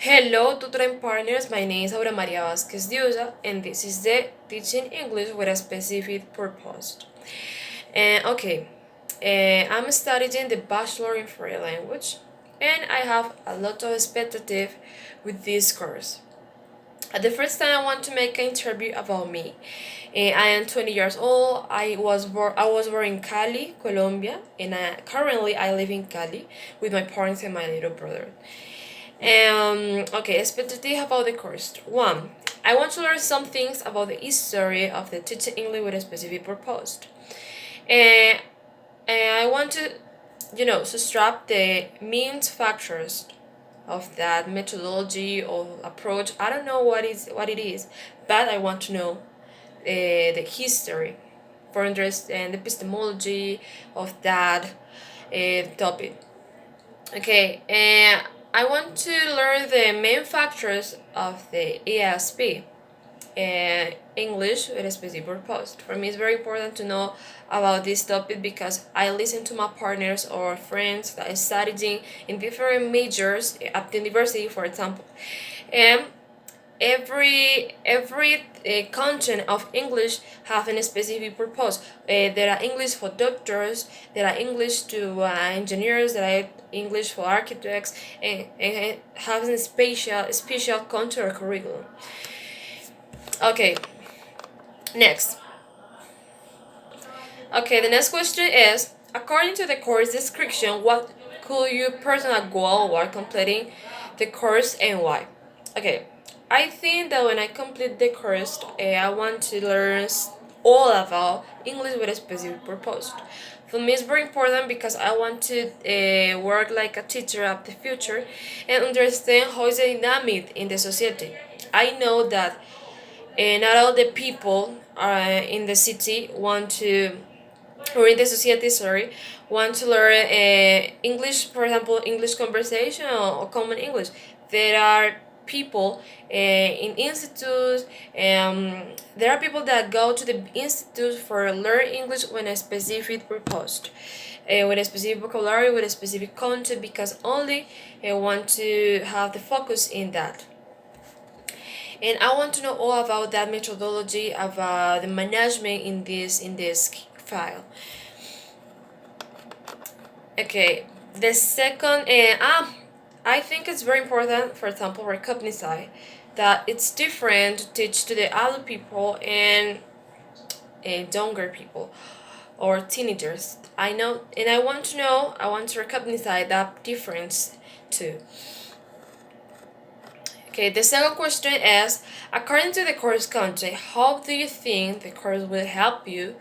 Hello, tutor and partners. My name is Aura Maria Vasquez Diuza, and this is the Teaching English with a Specific Purpose. Okay, I'm studying the Bachelor in Foreign Language, and I have a lot of expectative with this course. At the first time, I want to make an interview about me. I am 20 years old. I was born in Cali, Colombia, and currently I live in Cali with my parents and my little brother. Okay, expectative about the course. One, I want to learn some things about the history of the teaching English with a specific purpose. And, and I want to, subtract the main factors of that methodology or approach. I don't know what it is, but I want to know the history for understand the epistemology of that topic. Okay, and I want to learn the main factors of the ESP, English with a specific purpose. For me, it's very important to know about this topic because I listen to my partners or friends that are studying in different majors at the university, for example, and every content of English have a specific purpose. There are English for doctors, there are English to engineers, there are English for architects, and having a special content or curriculum. Okay, next. Okay, the next question is, according to the course description, what could your personal goal while completing the course and why? Okay, I think that when I complete the course, I want to learn all about English with a specific purpose. For me, it's very important because I want to work like a teacher of the future and understand how is the dynamic in the society. I know that not all the people in the city want to, or in the society, sorry, want to learn English, for example, English conversation or common English. There are people in institutes, there are people that go to the institute for learn English with a specific purpose, with a specific vocabulary, with a specific content, because only want to have the focus in that. And I want to know all about that methodology, about the management in this file. Okay, the second, I think it's very important, for example, recognize that it's different to teach to the adult people and younger people or teenagers. I know, and I want to know, I want to recognize that difference too. Okay, the second question is, according to the course content, how do you think the course will help you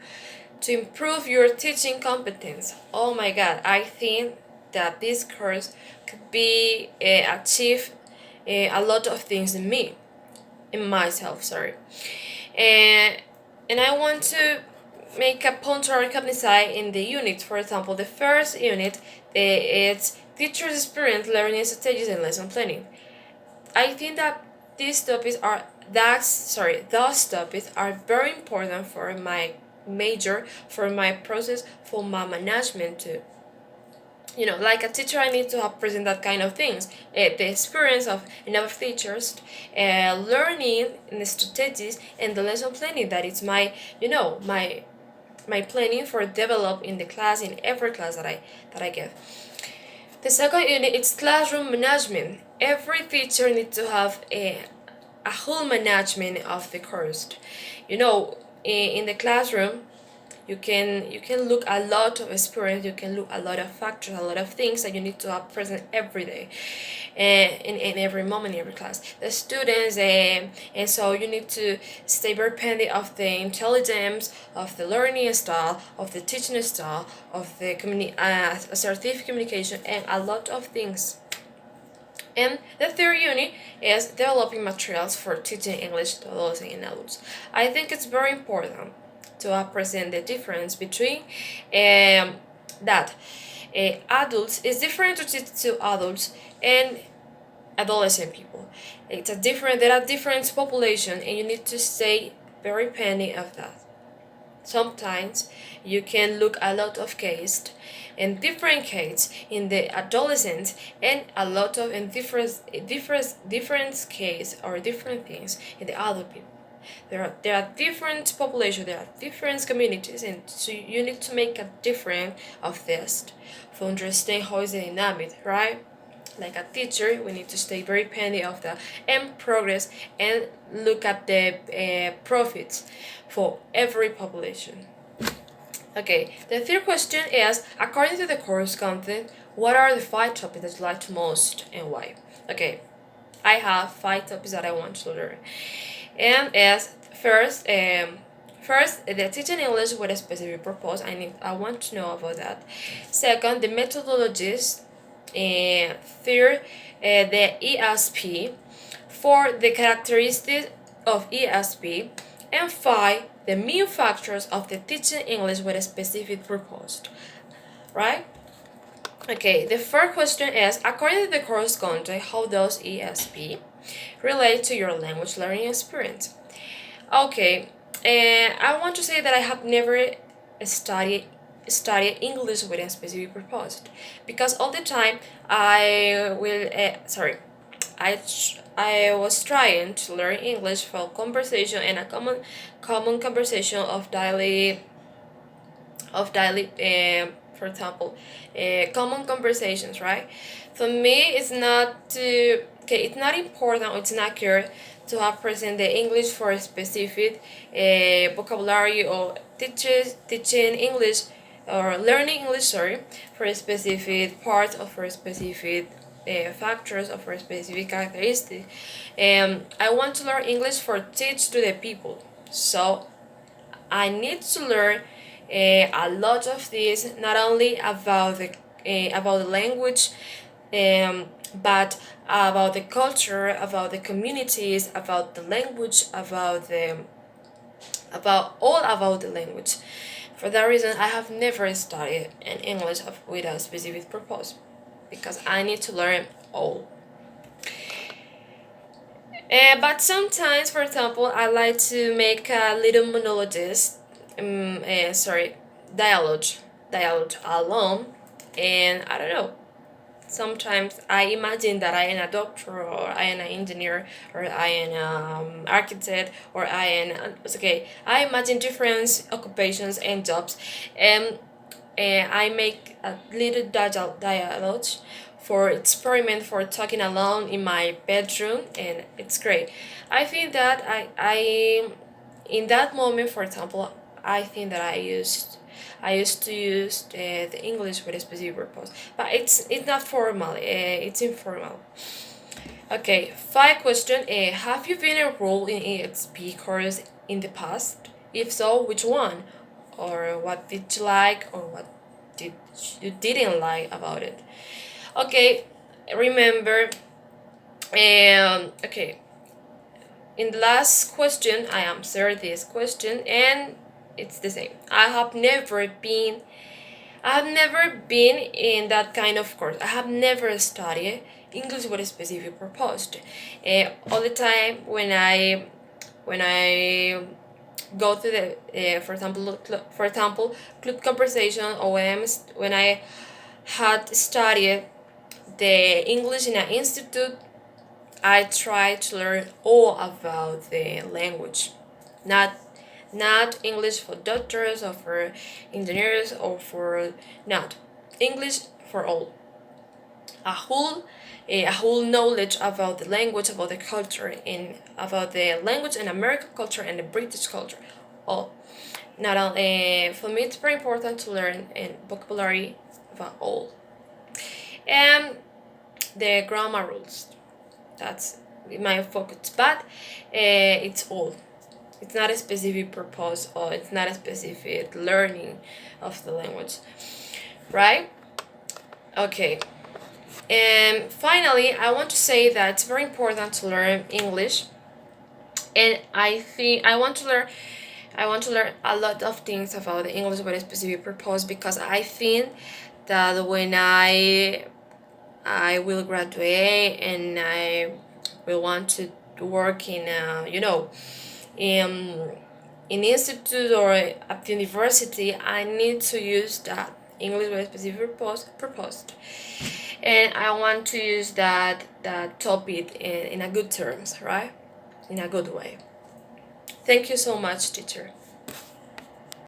to improve your teaching competence? Oh my god, I think that this course could be achieve a lot of things in myself, sorry. And I want to make a point or recognize in the units. For example, the first unit, it's teacher's experience, learning strategies, and lesson planning. I think that these topics are those topics are very important for my major, for my process, for my management too. Like a teacher, I need to have present that kind of things. The experience of enough teachers, learning and the strategies and the lesson planning. That it's my, my planning for develop in the class, in every class that I give. The second unit is classroom management. Every teacher needs to have a whole management of the course. In the classroom, you can look a lot of experience, you can look a lot of factors, a lot of things that you need to have present every day, in every moment, in every class. The students, and so you need to stay very pending of the intelligence, of the learning style, of the teaching style, of the assertive communication, and a lot of things. And the third unit is developing materials for teaching English to adults and adults. I think it's very important to present the difference between that adults is different to teach to adults and adolescent people. There are different population, and you need to stay very penny of that. sometimes you can look a lot of cases and different cases in the adolescents and a lot of and different case or different things in the adult people. There are different populations, there are different communities, and so you need to make a different of this to understand how is the dynamic, right? Like a teacher, we need to stay very penny of the end progress and look at the profits for every population. Okay, the third question is, according to the course content, what are the 5 topics that you like the most and why? Okay, I have 5 topics that I want to learn. And as first, the teaching English with a specific purpose. I want to know about that. Second, the methodologies. And third, the ESP. Four, the characteristics of ESP. And five, the main factors of the teaching English with a specific purpose. Right? Okay, the first question is, according to the course content, how does ESP relate to your language learning experience? Okay, and I want to say that I have never studied studied English with a specific purpose, because all the time I was trying to learn English for conversation and a common conversation of daily, for example, common conversations, right? For me, it's not important or it's not clear to have present the English for a specific vocabulary or teaching English or learning English, sorry, for a specific part or for a specific factors or for a specific characteristic. I want to learn English for teach to the people. So I need to learn a lot of this, not only about the language, but about the culture, about the communities, about the language, about the language. For that reason, I have never studied in English with a specific purpose, because I need to learn all. But sometimes, for example, I like to make a little monologues, sorry, dialogue, dialogue alone, and I don't know. Sometimes I imagine that I am a doctor, or I am an engineer, or I am an architect, or I am okay. I imagine different occupations and jobs, and I make a little dialogue for experiment for talking alone in my bedroom, and it's great. I think that I in that moment, for example, I think that I used to use the English with a specific purpose, but it's not formal. It's informal. Okay, 5 question. Have you been enrolled in EXP course in the past? If so, which one? Or what did you like, or what did you didn't like about it? Okay, remember. Okay, in the last question, I answered this question, and it's the same. I have never been in that kind of course. I have never studied English with a specific purpose. All the time when I go to the for example club conversation, or when I had studied the English in an institute, I try to learn all about the language, not not English for doctors or for engineers or for not English for all. A whole knowledge about the language, about the culture, and about the language and American culture and the British culture. All. Not only for me, it's very important to learn and vocabulary about all, and the grammar rules. That's my focus, but it's all. It's not a specific purpose, or it's not a specific learning of the language, right? Okay. And finally, I want to say that it's very important to learn English, and I think I want to learn a lot of things about the English with a specific purpose, because I think that when I will graduate and I will want to work in in in institute or at university, I need to use that English with a specific purpose, and I want to use that topic in a good terms, right? In a good way. Thank you so much, teacher.